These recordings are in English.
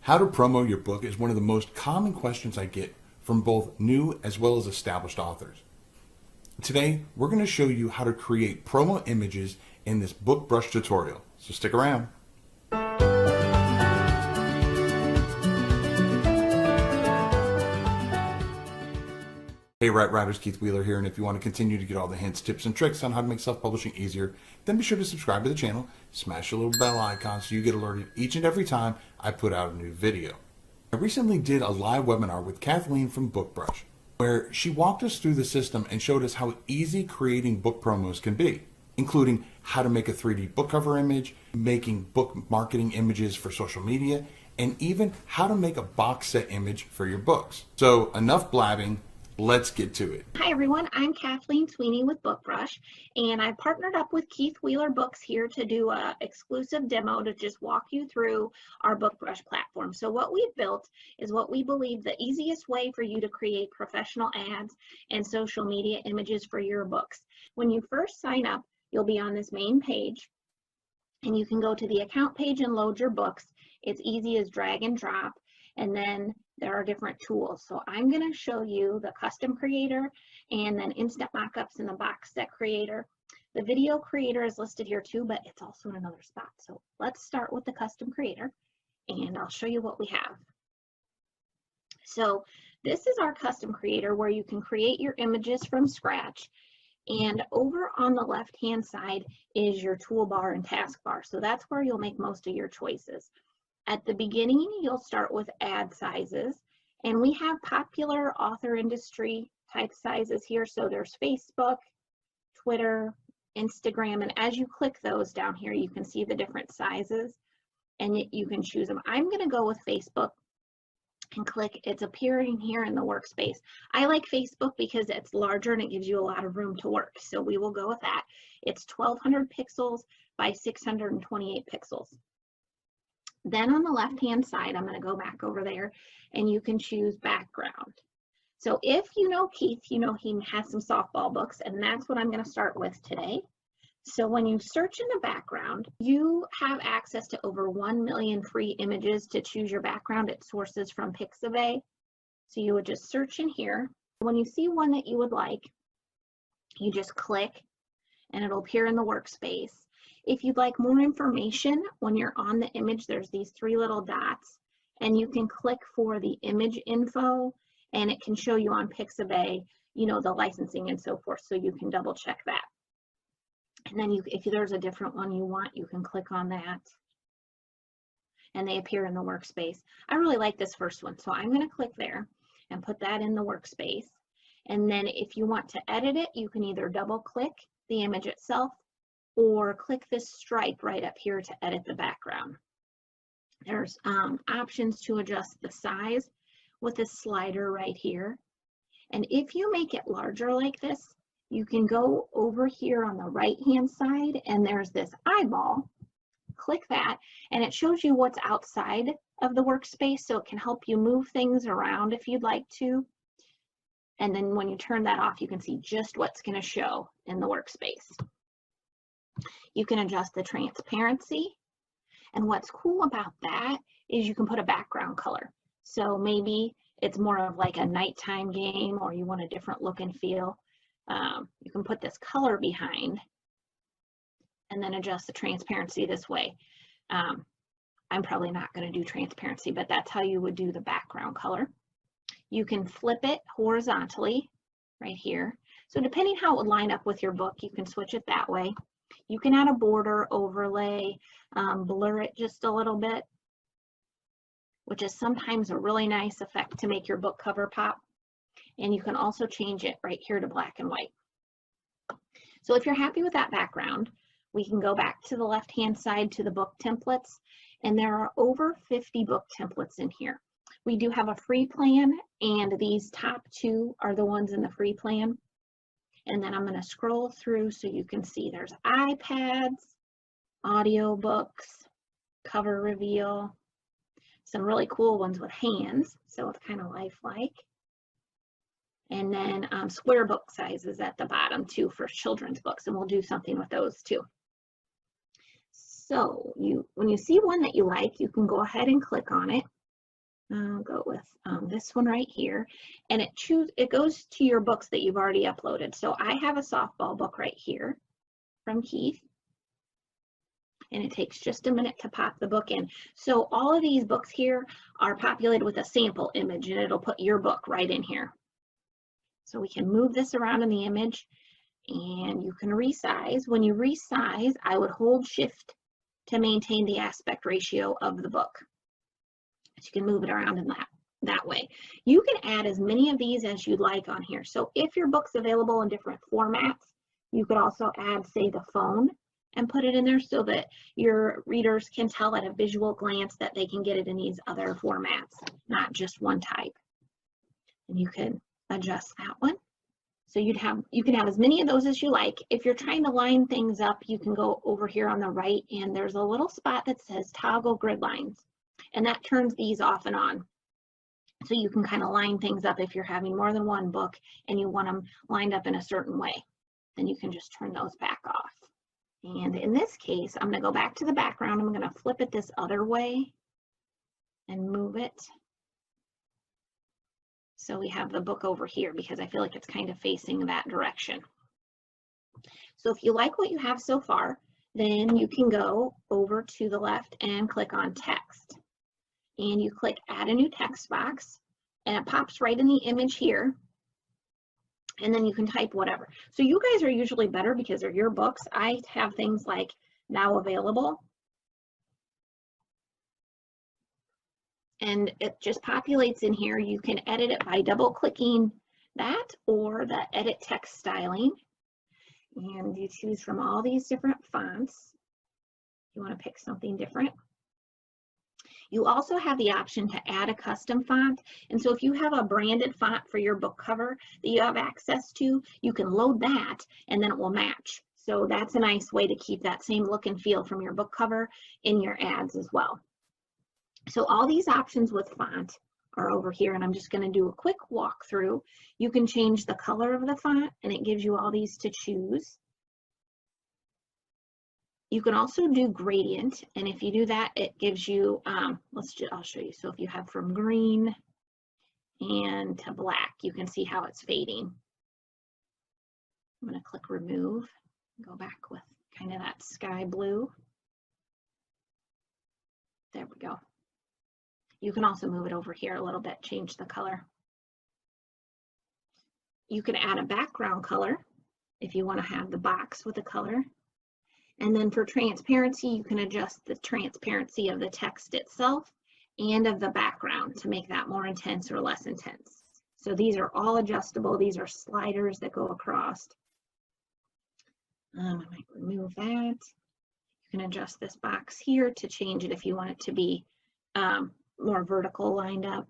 How to promo your book is one of the most common questions I get from both new as well as established authors. Today, we're going to show you how to create promo images in this BookBrush tutorial, so stick around. Hey Rat Riders, Keith Wheeler here, and if you want to continue to get all the hints, tips, and tricks on how to make self-publishing easier, then be sure to subscribe to the channel, smash the little bell icon so you get alerted each and every time I put out a new video. I recently did a live webinar with Kathleen from BookBrush, where she walked us through the system and showed us how easy creating book promos can be, including how to make a 3D book cover image, making book marketing images for social media, and even how to make a box set image for your books. So enough blabbing. Let's get to it. Hi everyone, I'm Kathleen Sweeney with BookBrush, and I've partnered up with Keith Wheeler Books here to do an exclusive demo to just walk you through our BookBrush platform. So what we've built is what we believe the easiest way for you to create professional ads and social media images for your books. When you first sign up, you'll be on this main page, and you can go to the account page and load your books. It's easy as drag and drop, and then there are different tools. So I'm going to show you the custom creator and then instant mockups in the box set creator. The video creator is listed here too, but it's also in another spot. So let's start with the custom creator and I'll show you what we have. So this is our custom creator where you can create your images from scratch. And over on the left hand side is your toolbar and taskbar. So that's where you'll make most of your choices. At the beginning, you'll start with ad sizes, and we have popular author industry type sizes here. So there's Facebook, Twitter, Instagram, and as you click those down here, you can see the different sizes and you can choose them. I'm going to go with Facebook and click. It's appearing here in the workspace. I like Facebook because it's larger and it gives you a lot of room to work. So we will go with that. It's 1200 pixels by 628 pixels. Then on the left-hand side, I'm going to go back over there and you can choose background. So if you know Keith, you know he has some softball books, and that's what I'm going to start with today. So when you search in the background, you have access to over 1 million free images to choose your background. It sources from Pixabay. So you would just search in here. When you see one that you would like, you just click and it'll appear in the workspace. If you'd like more information, when you're on the image, there's these three little dots, and you can click for the image info, and it can show you on Pixabay, you know, the licensing and so forth, so you can double check that. And then if there's a different one you want, you can click on that, and they appear in the workspace. I really like this first one, so I'm going to click there and put that in the workspace. And then if you want to edit it, you can either double click the image itself or click this stripe right up here to edit the background. There's options to adjust the size with this slider right here. And if you make it larger like this, you can go over here on the right hand side and there's this eyeball. Click that and it shows you what's outside of the workspace, so it can help you move things around if you'd like to. And then when you turn that off, you can see just what's going to show in the workspace. You can adjust the transparency, and what's cool about that is you can put a background color. So maybe it's more of like a nighttime game, or you want a different look and feel. You can put this color behind and then adjust the transparency this way. I'm probably not going to do transparency, but that's how you would do the background color. You can flip it horizontally right here. So depending how it would line up with your book, you can switch it that way. You can add a border, overlay, blur it just a little bit, which is sometimes a really nice effect to make your book cover pop. And you can also change it right here to black and white. So if you're happy with that background, we can go back to the left-hand side to the book templates, and there are over 50 book templates in here. We do have a free plan, and these top two are the ones in the free plan. And then I'm going to scroll through so you can see there's iPads, audiobooks, cover reveal, some really cool ones with hands, so it's kind of lifelike. And then square book sizes at the bottom too for children's books, and we'll do something with those too. So when you see one that you like, you can go ahead and click on it. I'll go with this one right here, and it goes to your books that you've already uploaded. So I have a softball book right here from Keith, and it takes just a minute to pop the book in. So all of these books here are populated with a sample image, and it'll put your book right in here. So we can move this around in the image, and you can resize. When you resize, I would hold Shift to maintain the aspect ratio of the book. So you can move it around in that way. You can add as many of these as you'd like on here. So if your book's available in different formats, you could also add, say, the phone and put it in there so that your readers can tell at a visual glance that they can get it in these other formats, not just one type. And you can adjust that one. So you can have as many of those as you like. If you're trying to line things up, you can go over here on the right, and there's a little spot that says toggle grid lines, and that turns these off and on. So you can kind of line things up if you're having more than one book and you want them lined up in a certain way. Then you can just turn those back off. And in this case, I'm going to go back to the background. I'm going to flip it this other way and move it. So we have the book over here because I feel like it's kind of facing that direction. So if you like what you have so far, then you can go over to the left and click on text. And you click add a new text box, and it pops right in the image here. And then you can type whatever. So you guys are usually better because they're your books. I have things like now available. And it just populates in here. You can edit it by double clicking that or the edit text styling. And you choose from all these different fonts. You want to pick something different. You also have the option to add a custom font. And so if you have a branded font for your book cover that you have access to, you can load that and then it will match. So that's a nice way to keep that same look and feel from your book cover in your ads as well. So all these options with font are over here, and I'm just going to do a quick walkthrough. You can change the color of the font, and it gives you all these to choose. You can also do gradient, and if you do that, it gives you, I'll show you. So if you have from green and to black, you can see how it's fading. I'm going to click remove, go back with kind of that sky blue. There we go. You can also move it over here a little bit, change the color. You can add a background color if you want to have the box with a color. And then for transparency, you can adjust the transparency of the text itself and of the background to make that more intense or less intense. So these are all adjustable. These are sliders that go across. I might remove that. You can adjust this box here to change it if you want it to be more vertical lined up.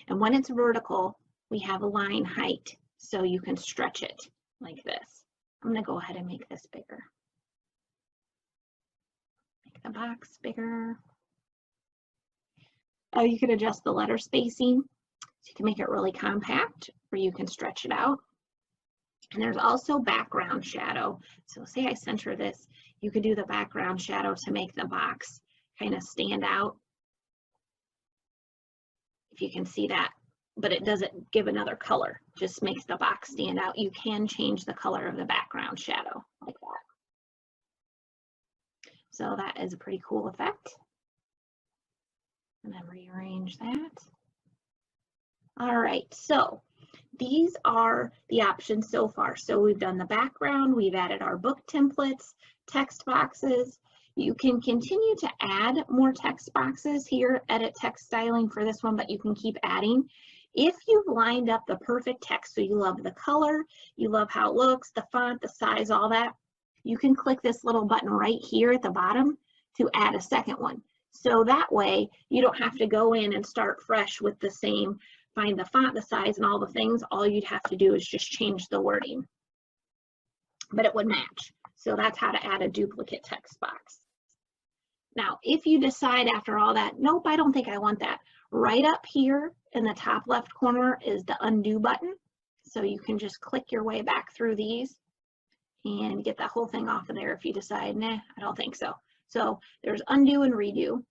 And when it's vertical, we have a line height, so you can stretch it like this. I'm going to go ahead and make this bigger. Make the box bigger. Oh, you can adjust the letter spacing, so you can make it really compact, or you can stretch it out. And there's also background shadow. So say I center this, you could do the background shadow to make the box kind of stand out. If you can see that, but it doesn't give another color, just makes the box stand out. You can change the color of the background shadow like that. So that is a pretty cool effect. And then rearrange that. All right, so these are the options so far. So we've done the background, we've added our book templates, text boxes. You can continue to add more text boxes here, edit text styling for this one, but you can keep adding. If you've lined up the perfect text, so you love the color, you love how it looks, the font, the size, all that, you can click this little button right here at the bottom to add a second one. So that way you don't have to go in and start fresh with the same, find the font, the size, and all the things. All you'd have to do is just change the wording, but it would match. So that's how to add a duplicate text box. Now, if you decide after all that, nope, I don't think I want that, right up here in the top left corner is the undo button. So you can just click your way back through these and get that whole thing off of there if you decide, nah, I don't think so. So there's undo and redo.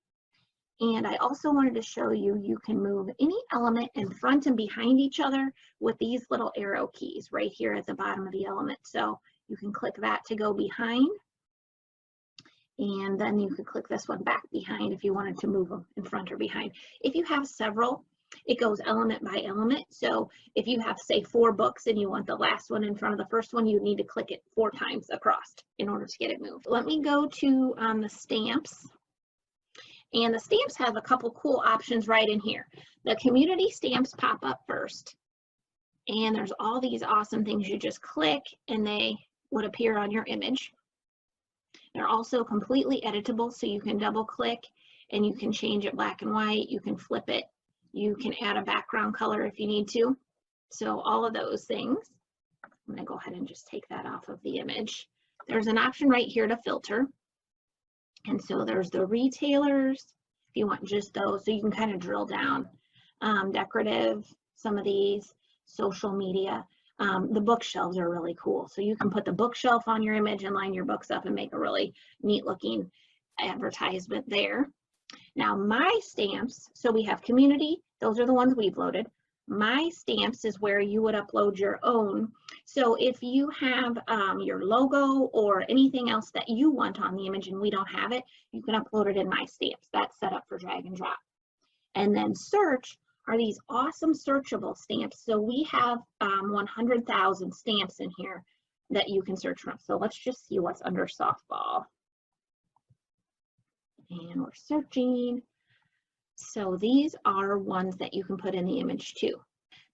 And I also wanted to show you, you can move any element in front and behind each other with these little arrow keys right here at the bottom of the element. So you can click that to go behind. And then you could click this one back behind if you wanted to move them in front or behind. If you have several, it goes element by element. So if you have, say, 4 books and you want the last one in front of the first one, you need to click it 4 times across in order to get it moved. Let me go to the stamps. And the stamps have a couple cool options right in here. The community stamps pop up first. And there's all these awesome things you just click and they would appear on your image. They're also completely editable, so you can double click and you can change it black and white. You can flip it. You can add a background color if you need to. So all of those things. I'm going to go ahead and just take that off of the image. There's an option right here to filter. And so there's the retailers, if you want just those, so you can kind of drill down. Decorative, some of these, social media. The bookshelves are really cool. So you can put the bookshelf on your image and line your books up and make a really neat looking advertisement there. Now my stamps, so we have community, those are the ones we've loaded. My stamps is where you would upload your own. So if you have your logo or anything else that you want on the image and we don't have it, you can upload it in my stamps. That's set up for drag and drop. And then search are these awesome searchable stamps. So we have 100,000 stamps in here that you can search from. So let's just see what's under softball. And we're searching. So these are ones that you can put in the image too.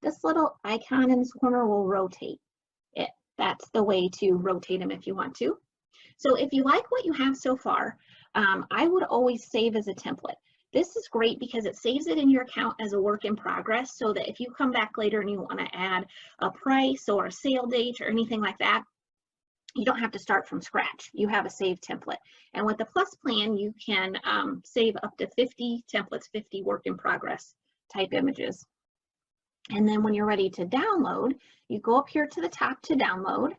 This little icon in this corner will rotate it. That's the way to rotate them if you want to. So if you like what you have so far, I would always save as a template. This is great because it saves it in your account as a work in progress, so that if you come back later and you want to add a price or a sale date or anything like that, you don't have to start from scratch. You have a saved template. And with the Plus plan, you can save up to 50 templates, 50 work in progress type images. And then when you're ready to download, you go up here to the top to download.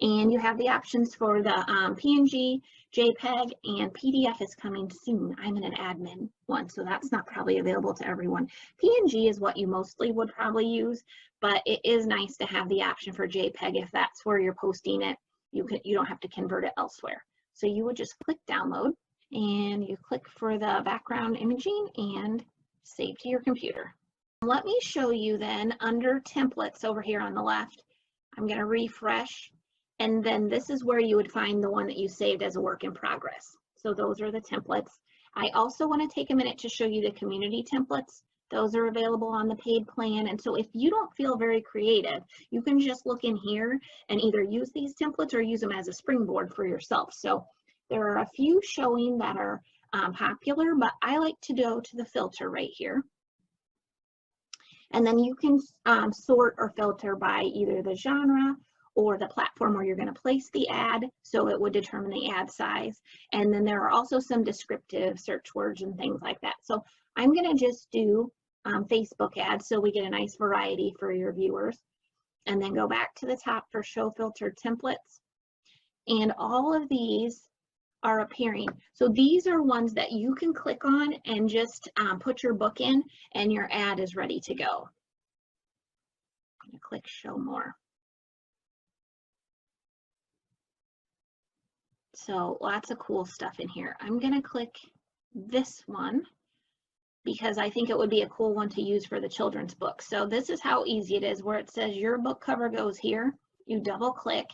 And you have the options for the PNG, JPEG, and PDF is coming soon. I'm in an admin one, so that's not probably available to everyone. PNG is what you mostly would probably use, but it is nice to have the option for JPEG if that's where you're posting it. You don't have to convert it elsewhere. So you would just click download and you click for the background imaging and save to your computer. Let me show you then under templates over here on the left. I'm going to refresh. And then this is where you would find the one that you saved as a work in progress. So those are the templates. I also want to take a minute to show you the community templates. Those are available on the paid plan. And so if you don't feel very creative, you can just look in here and either use these templates or use them as a springboard for yourself. So there are a few showing that are popular, but I like to go to the filter right here. And then you can sort or filter by either the genre or the platform where you're going to place the ad, so it would determine the ad size. And then there are also some descriptive search words and things like that. So I'm going to just do Facebook ads so we get a nice variety for your viewers. And then go back to the top for show filtered templates. And all of these are appearing. So these are ones that you can click on and just put your book in and your ad is ready to go. I'm going to click show more. So lots of cool stuff in here. I'm going to click this one because I think it would be a cool one to use for the children's book. So this is how easy it is, where it says your book cover goes here. You double click,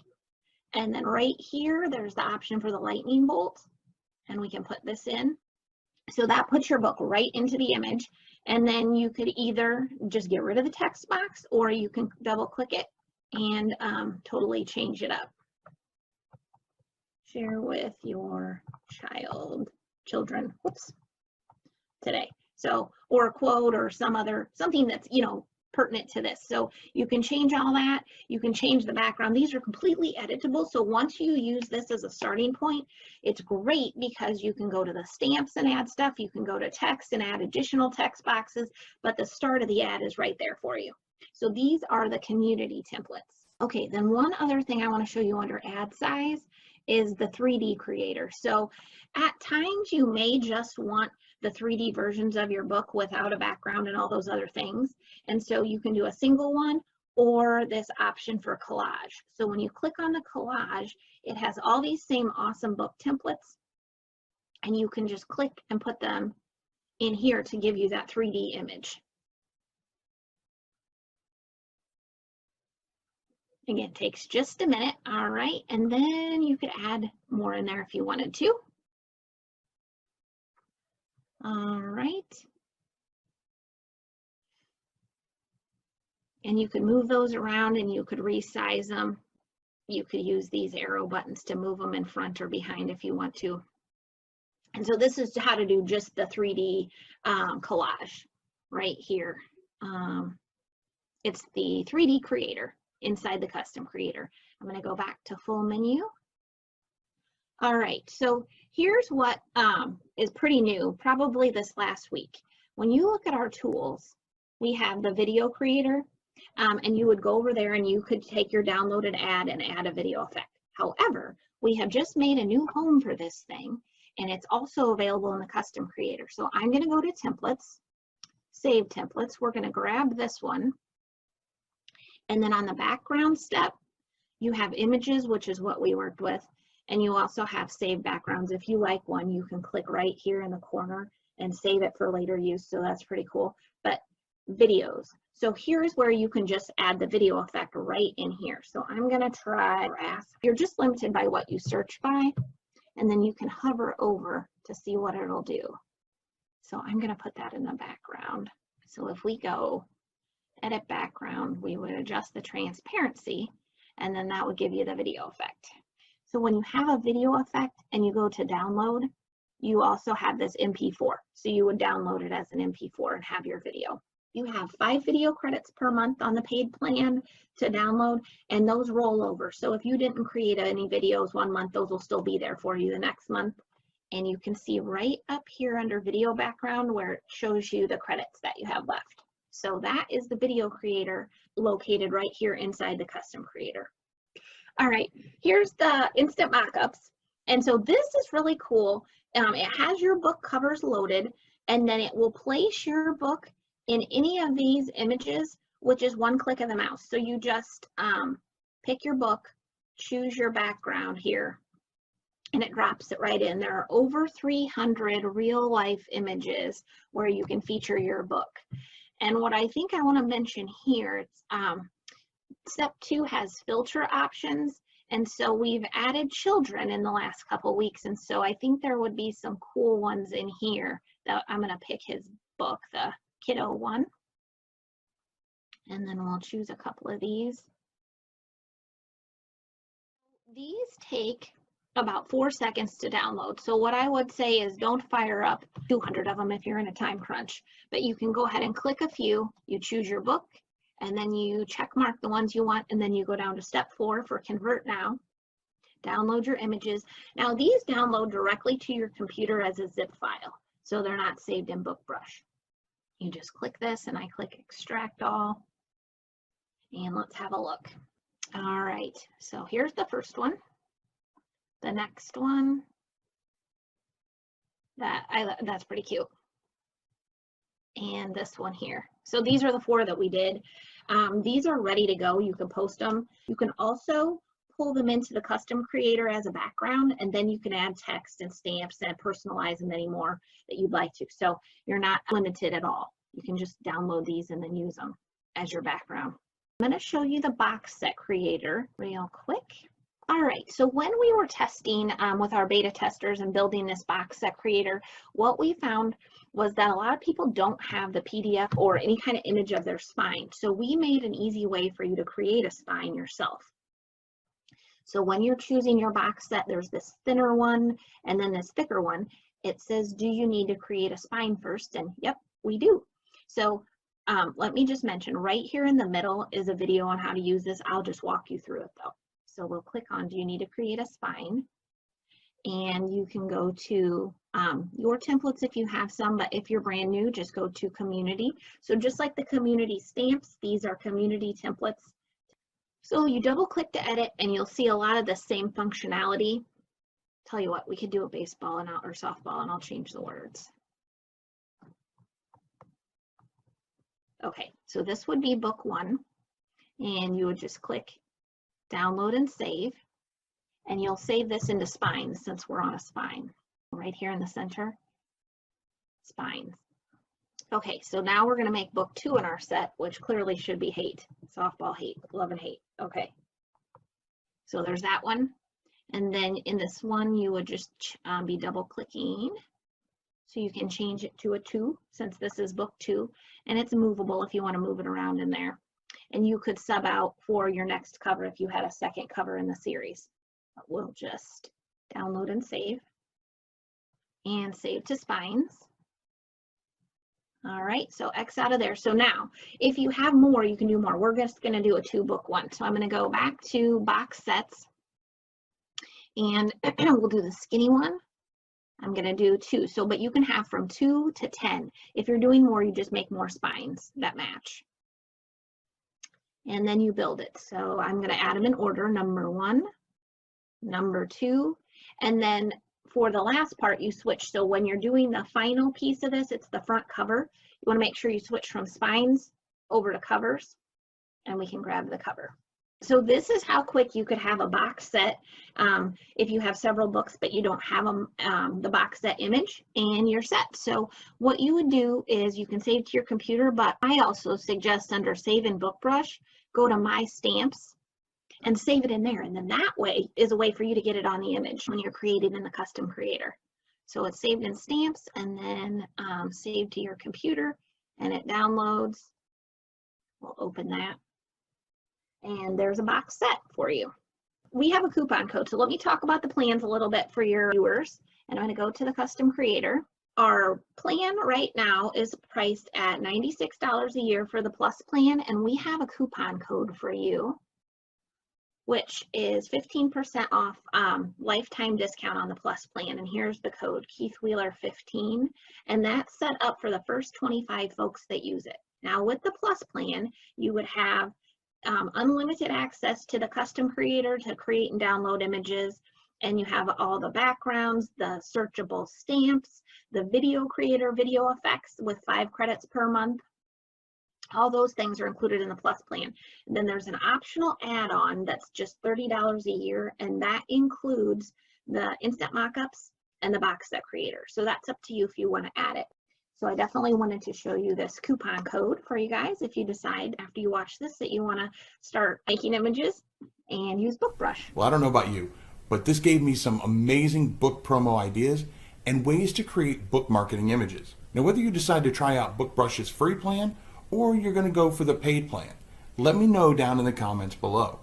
and then right here, there's the option for the lightning bolt, and we can put this in. So that puts your book right into the image, and then you could either just get rid of the text box, or you can double click it and totally change it up. Share with your children, whoops, today. So, or a quote or something that's, pertinent to this. So you can change all that. You can change the background. These are completely editable. So once you use this as a starting point, it's great because you can go to the stamps and add stuff. You can go to text and add additional text boxes, but the start of the ad is right there for you. So these are the community templates. Okay, then one other thing I want to show you under ad size is the 3D creator. So at times you may just want the 3D versions of your book without a background and all those other things. And so you can do a single one or this option for collage. So when you click on the collage, it has all these same awesome book templates, and you can just click and put them in here to give you that 3D image. Again, takes just a minute. All right, and then you could add more in there if you wanted to. All right. And you could move those around and you could resize them. You could use these arrow buttons to move them in front or behind if you want to. And so this is how to do just the 3D collage right here. It's the 3D creator inside the custom creator. I'm going to go back to full menu. All right, so here's what is pretty new, probably this last week. When you look at our tools, we have the video creator, and you would go over there and you could take your downloaded ad and add a video effect. However, we have just made a new home for this thing, and it's also available in the custom creator. So I'm going to go to templates, save templates. We're going to grab this one. And then on the background step, you have images, which is what we worked with. And you also have save backgrounds. If you like one, you can click right here in the corner and save it for later use. So that's pretty cool. But videos. So here's where you can just add the video effect right in here. So I'm going to try ask. You're just limited by what you search by. And then you can hover over to see what it'll do. So I'm going to put that in the background. So if we go edit background, we would adjust the transparency, and then that would give you the video effect. So when you have a video effect and you go to download, you also have this MP4. So you would download it as an MP4 and have your video. You have 5 video credits per month on the paid plan to download, and those roll over. So if you didn't create any videos one month, those will still be there for you the next month. And you can see right up here under video background where it shows you the credits that you have left. So that is the video creator located right here inside the custom creator. All right, here's the instant mockups. And so this is really cool. It has your book covers loaded, and then it will place your book in any of these images, which is one click of the mouse. So you just pick your book, choose your background here, and it drops it right in. There are over 300 real life images where you can feature your book. And what I think I want to mention here, it's step 2 has filter options. And so we've added children in the last couple weeks. And so I think there would be some cool ones in here that I'm going to pick his book, the kiddo one. And then we'll choose a couple of these. These take about 4 seconds to download. So what I would say is don't fire up 200 of them if you're in a time crunch, but you can go ahead and click a few, you choose your book, and then you check mark the ones you want, and then you go down to step 4 for convert now. Download your images. Now these download directly to your computer as a zip file, so they're not saved in BookBrush. You just click this and I click extract all, and let's have a look. All right, so here's the first one. The next one, that's pretty cute. And this one here. So these are the 4 that we did. These are ready to go. You can post them. You can also pull them into the custom creator as a background, and then you can add text and stamps and personalize them any more that you'd like to. So you're not limited at all. You can just download these and then use them as your background. I'm going to show you the box set creator real quick. All right, so when we were testing with our beta testers and building this box set creator, what we found was that a lot of people don't have the PDF or any kind of image of their spine. So we made an easy way for you to create a spine yourself. So when you're choosing your box set, there's this thinner one and then this thicker one. It says, do you need to create a spine first? And yep, we do. So let me just mention, right here in the middle is a video on how to use this. I'll just walk you through it though. So we'll click on, do you need to create a spine? And you can go to your templates if you have some, but if you're brand new, just go to community. So just like the community stamps, these are community templates. So you double click to edit and you'll see a lot of the same functionality. Tell you what, we could do a baseball and or softball, and I'll change the words. Okay, so this would be book 1, and you would just click download and save, and you'll save this into spines since we're on a spine. Right here in the center, spines. Okay, so now we're going to make book 2 in our set, which clearly should be hate, softball hate, love and hate. Okay, so there's that one. And then in this one, you would just be double clicking. So you can change it to a 2 since this is book 2, and it's movable if you want to move it around in there. And you could sub out for your next cover if you had a second cover in the series. But we'll just download and save to spines. All right, so X out of there. So now, if you have more, you can do more. We're just going to do a 2 book 1. So I'm going to go back to box sets, and we'll do the skinny one. I'm going to do 2. So, but you can have from 2 to 10. If you're doing more, you just make more spines that match. And then you build it. So I'm going to add them in order, number 1, number 2, and then for the last part, you switch. So when you're doing the final piece of this, it's the front cover. You want to make sure you switch from spines over to covers, and we can grab the cover. So this is how quick you could have a box set if you have several books, but you don't have the box set image and you're set. So what you would do is you can save to your computer, but I also suggest under Save in BookBrush, go to My Stamps and save it in there. And then that way is a way for you to get it on the image when you're creating in the custom creator. So it's saved in Stamps and then saved to your computer, and it downloads. We'll open that. And there's a box set for you. We have a coupon code. So let me talk about the plans a little bit for your viewers. And I'm going to go to the custom creator. Our plan right now is priced at $96 a year for the Plus plan. And we have a coupon code for you, which is 15% off lifetime discount on the Plus plan. And here's the code, Keith Wheeler 15. And that's set up for the first 25 folks that use it. Now with the Plus plan, you would have unlimited access to the custom creator to create and download images, and you have all the backgrounds, the searchable stamps, the video creator, video effects with 5 credits per month. All those things are included in the Plus plan. And then there's an optional add-on that's just $30 a year, and that includes the instant mockups and the box set creator. So that's up to you if you want to add it. So I definitely wanted to show you this coupon code for you guys if you decide after you watch this that you want to start making images and use BookBrush. Well, I don't know about you, but this gave me some amazing book promo ideas and ways to create book marketing images. Now, whether you decide to try out BookBrush's free plan or you're going to go for the paid plan, let me know down in the comments below.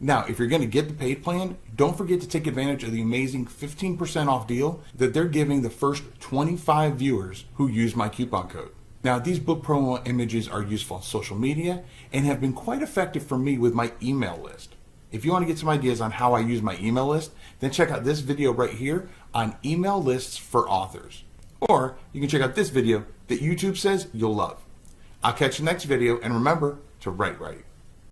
Now, if you're going to get the paid plan, don't forget to take advantage of the amazing 15% off deal that they're giving the first 25 viewers who use my coupon code. Now, these book promo images are useful on social media and have been quite effective for me with my email list. If you want to get some ideas on how I use my email list, then check out this video right here on email lists for authors. Or you can check out this video that YouTube says you'll love. I'll catch you next video, and remember to write right.